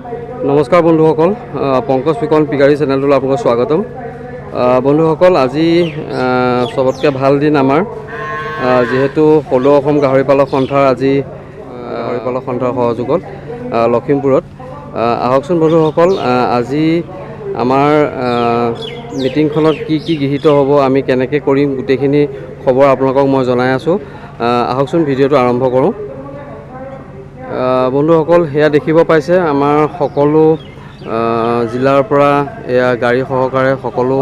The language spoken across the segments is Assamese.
নমস্কাৰ বন্ধুসকল, পংকজ পিকন পিকাৰী চেনেলটোলৈ আপোনালোকক স্বাগতম। বন্ধুসকল, আজি চবতকৈ ভাল দিন আমাৰ, যিহেতু সদৌ অসম গাহৰি পালক সন্থাৰ আজি গাহৰি পালক সন্থাৰ সহযোগত লখিমপুৰত। আহকচোন বন্ধুসকল, আজি আমাৰ মিটিংখনত কি কি গৃহীত হ'ব, আমি কেনেকৈ কৰিম, গোটেইখিনি খবৰ আপোনালোকক মই জনাই আছোঁ। আহকচোন ভিডিঅ'টো আৰম্ভ কৰোঁ। বন্ধুসকল, সেয়া দেখিব পাইছে আমাৰ সকলো জিলাৰ পৰা এয়া গাড়ী সহকাৰে সকলো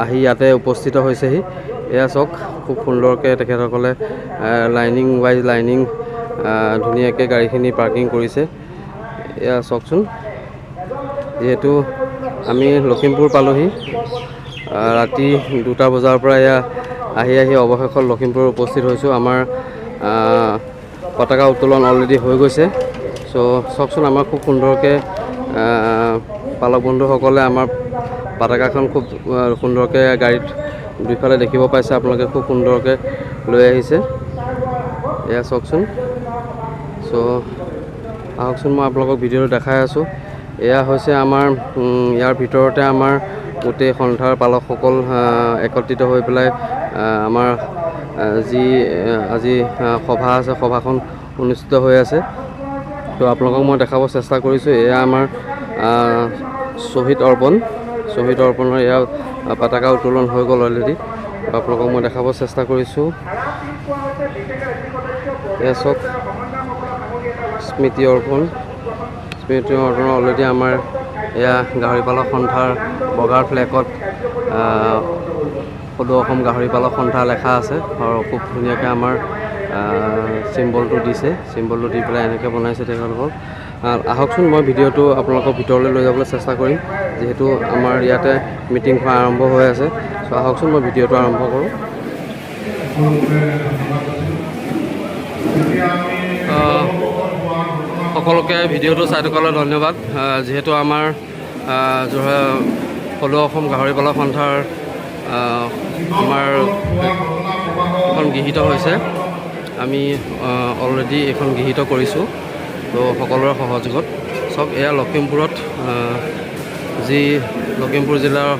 আহি ইয়াতে উপস্থিত হৈছেহি। এয়া চাওক, খুব সুন্দৰকৈ তেখেতসকলে লাইনিং ৱাইজ লাইনিং ধুনীয়াকৈ গাড়ীখিনি পাৰ্কিং কৰিছে। এয়া চাওকচোন, যিহেতু আমি লখিমপুৰ পালোহি ৰাতি 2টা বজাৰ পৰা এয়া আহি অৱশেষত লখিমপুৰ উপস্থিত হৈছোঁ। আমাৰ পতাকা উত্তোলন অলৰেডি হৈ গৈছে। চ' চাওকচোন, আমাৰ খুব সুন্দৰকৈ পালক বন্ধুসকলে আমাৰ পতাকাখন খুব সুন্দৰকৈ গাড়ীত দুইফালে দেখিব পাইছে আপোনালোকে, খুব সুন্দৰকৈ লৈ আহিছে। এয়া চাওকচোন। চ' আহকচোন, মই আপোনালোকক ভিডিঅ'টো দেখাই আছোঁ। এয়া হৈছে আমাৰ ইয়াৰ ভিতৰতে আমাৰ গোটেই সন্থাৰ পালকসকল একত্ৰিত হৈ পেলাই আমাৰ যি আজি সভা আছে, সভাখন অনুষ্ঠিত হৈ আছে। তো আপোনালোকক মই দেখাব চেষ্টা কৰিছোঁ। এয়া আমাৰ শ্বহীদ অৰ্পণৰ এয়া পতাকা উত্তোলন হৈ গ'ল অলৰেডি। আপোনালোকক মই দেখাব চেষ্টা কৰিছোঁ। এয়া চাওক, স্মৃতি অৰ্পণ অলৰেডি আমাৰ এয়া গাহৰি পালক সন্থাৰ বগাৰ ফ্লেগত সদৌ অসম গাহৰি পালক সন্থা লেখা আছে আৰু খুব ধুনীয়াকৈ আমাৰ চিম্বলটো দিছে। চিম্বলটো দি পেলাই এনেকৈ বনাইছে তেখেতসকল। আহকচোন, মই ভিডিঅ'টো আপোনালোকৰ ভিতৰলৈ লৈ যাবলৈ চেষ্টা কৰিম, যিহেতু আমাৰ ইয়াতে মিটিংখন আৰম্ভ হৈ আছে। চ' আহকচোন, মই ভিডিঅ'টো আৰম্ভ কৰোঁ। সকলোকে ভিডিঅ'টো চাই থকালৈ ধন্যবাদ। যিহেতু আমাৰ সদৌ অসম গাহৰি পালক সন্থাৰ আমাৰ এখন গৃহীত হৈছে। আমি অলৰেডি এইখন গৃহীত কৰিছোঁ, তো সকলোৰে সহযোগত। চব এয়া লখিমপুৰত যি লখিমপুৰ জিলাৰ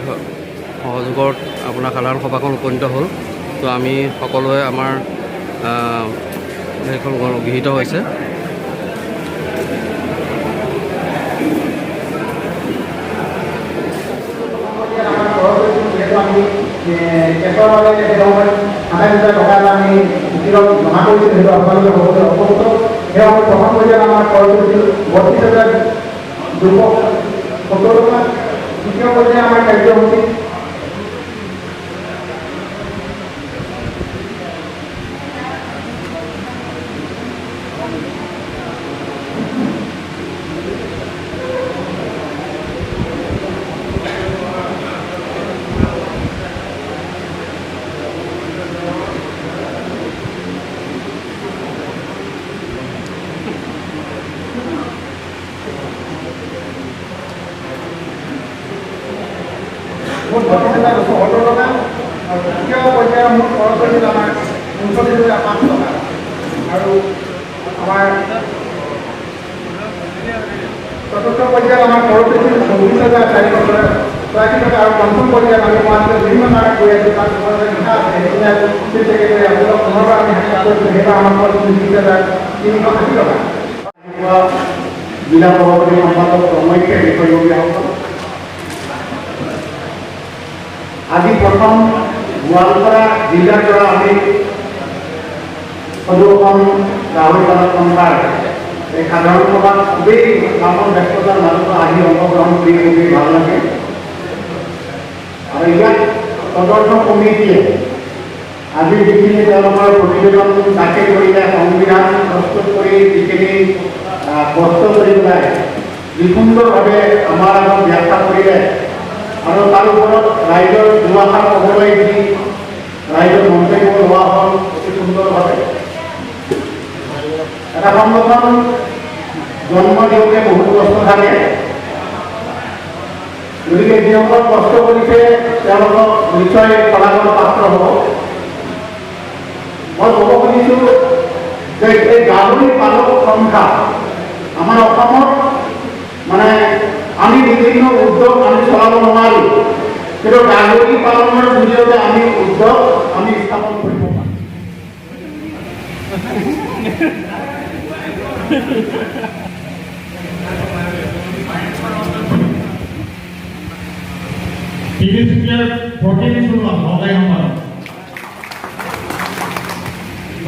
সহযোগত আপোনাৰ সাধাৰণ সভাখন উপনীত হ'ল। তো আমি সকলোৱে আমাৰ সেইখন গৃহীত হৈছে। চতুৰ্থ পৰ্যায়ত আমাৰ খৰচ হৈছিল 24,400 টকা আৰু পঞ্চম পৰ্যায়ত আমি বিভিন্ন নাটক কৰি আছোঁ। তাত লিখা আছে আপোনালোক পুনৰবাৰ আমি হাত কৰিছোঁ। সেইবাৰ আমাৰ খৰচ 24,380 টকা। জিলা সভাপতি সম্পাদক প্ৰমুখ্যে বিষয়ববীয়াসকল, আজি প্ৰথম গোৱালপাৰা জিলাৰ পৰা আমি সদৌ অসম গাহৰি পালক সন্থাৰ এই সাধাৰণ সভাত খুবেই কামৰ ব্যস্ততাৰ মাজত আহি অংশগ্ৰহণ কৰি খুবেই ভাল লাগে। আৰু ইয়াত তদন্ত কমিটিয়ে আজি যিখিনি তেওঁলোকৰ প্ৰতিবেদন দাখিল কৰিলে, সংবিধান প্ৰস্তুত কৰি যিখিনি কষ্ট কৰি পেলাই নিখুন্দভাৱে আমাৰ আগত ব্যাখ্যা কৰিলে আৰু তাৰ ওপৰত ৰাইজৰ দুআষাৰ ক'বলৈ দি ৰাইজৰ মন্তব্য লোৱা হ'ল অতি সুন্দৰভাৱে। এটা সংগঠন জন্ম দিওঁতে বহুত কষ্ট থাকে, গতিকে যিসকল কষ্ট কৰিছে তেওঁলোকক নিশ্চয় ফলাফল প্ৰাপ্ত হ'ব। মই ক'ব খুজিছোঁ যে এই গাহৰি পালক সংখ্যা আমাৰ অসমত বিভিন্ন উদ্যোগ আমি চলাব নোৱাৰোঁ, কিন্তু গাহৰি পালনৰ জৰিয়তে আমি উদ্যোগ আমি স্থাপন কৰিব পাৰোঁ। তিনিচুকীয়াৰ প্ৰতিনিধি সহকাৰী সম্পাদক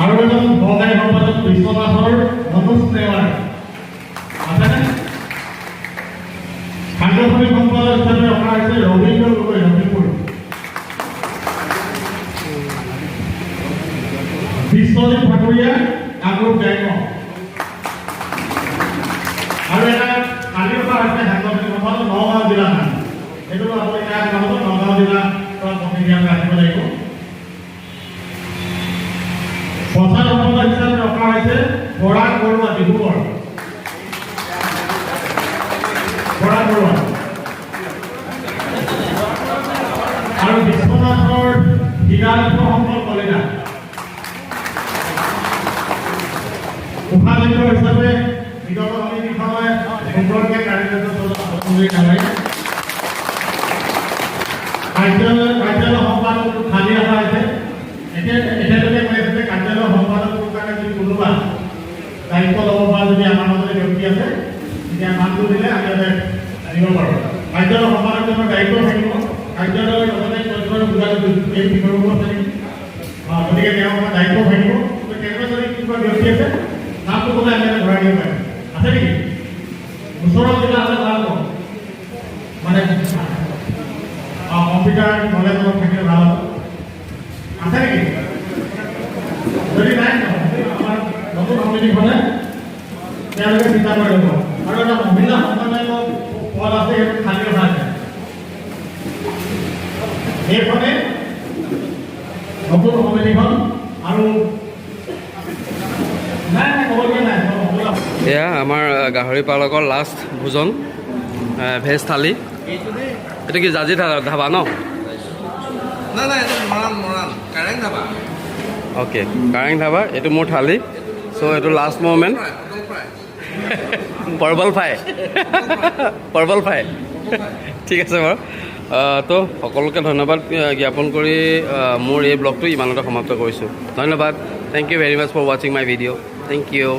আৰু এজন সহকাৰী সম্পাদক বিশ্বনাথৰ মনোজ নেৱাৰ আছেনে? সাংগঠনিক সম্পাদক হিচাপে ৰখা হৈছে ৰবীন্দ্ৰ গগৈ লখিমপুৰ। বিশ্বজিৎ ঠাকুৰীয়া কামৰূপ গ্ৰাম্য। আৰু এটা কালি ৰখা হৈছে সাংগঠনিক সম্পাদক নগাঁও জিলা নাম। এইটো আপুনি ইয়াত মানুহৰ নগাঁও জিলা প্ৰতিনিধি ৰাখিব লাগিব। প্ৰচাৰ সম্পাদক হিচাপে ৰখা হৈছে পৰাগ বৰুৱা ডিব্ৰুগড়। পৰাগ বৰুৱা আৰু বিশ্বনাথৰ হীৰান্ত সম্পদ কলিতা। উপাধ্যক্ষ হিচাপে বিগত সমিতিখনে সুন্দৰকৈ কাৰ্যকাৰী কাৰ্যালয় সম্পাদক খালী ৰখা হৈছে। এতিয়ালৈকে কৈ আছে যে কাৰ্যালয় সম্পাদকৰ কাৰণে যদি কোনোবা দায়িত্ব ল'ব পৰা যদি আমাৰ মাজতে ব্যক্তি আছে তেতিয়া নামটো দিলে আমি দিব পাৰোঁ। কাৰ্যালয় সম্পাদকজনৰ দায়িত্ব থাকিব, কাৰ্যালয়ৰ লগতে তথ্যৰ যোগাযোগ এই বিষয়সমূহ থাকিব, গতিকে তেওঁৰ দায়িত্ব থাকিব। তেনেকুৱা যদি কোনোবা ব্যক্তি আছে নামটো ক'লে আমি ঘূৰাই দিব পাৰিম। আছে নেকি? ওচৰৰ জিলা আছে ভাল পাওঁ, মানে কম্পিউটাৰ নলেজ অলপ থাকিলে ভাল হ'ব। আছে নেকি? যদি নাই আমাৰ নতুন সমিতিখনে তেওঁলোকে চিন্তা কৰি ল'ব। আৰু এটা মহিলা সমন্বয়ক পদ আছে, সেইটো খালী ৰখা আছে। সেইখনে নতুন সমিতিখন আৰু নাই ক'বলগীয়া নাই। এয়া আমাৰ গাহৰি পালকৰ লাষ্ট ভোজন, ভেজ থালি। এইটো কি জাজি ধাবা ন? অ'কে, কাৰেং ধাবা। এইটো মোৰ থালি। চ' এইটো লাষ্ট ম'মেণ্ট। পৰ্বল ফ্ৰাই ঠিক আছে বাৰু। তো সকলোকে ধন্যবাদ জ্ঞাপন কৰি মোৰ এই ব্লগটো ইমানতে সমাপ্ত কৰিছোঁ। ধন্যবাদ। Thank you very much for ৱাচিং মাই ভিডিঅ'। Thank U.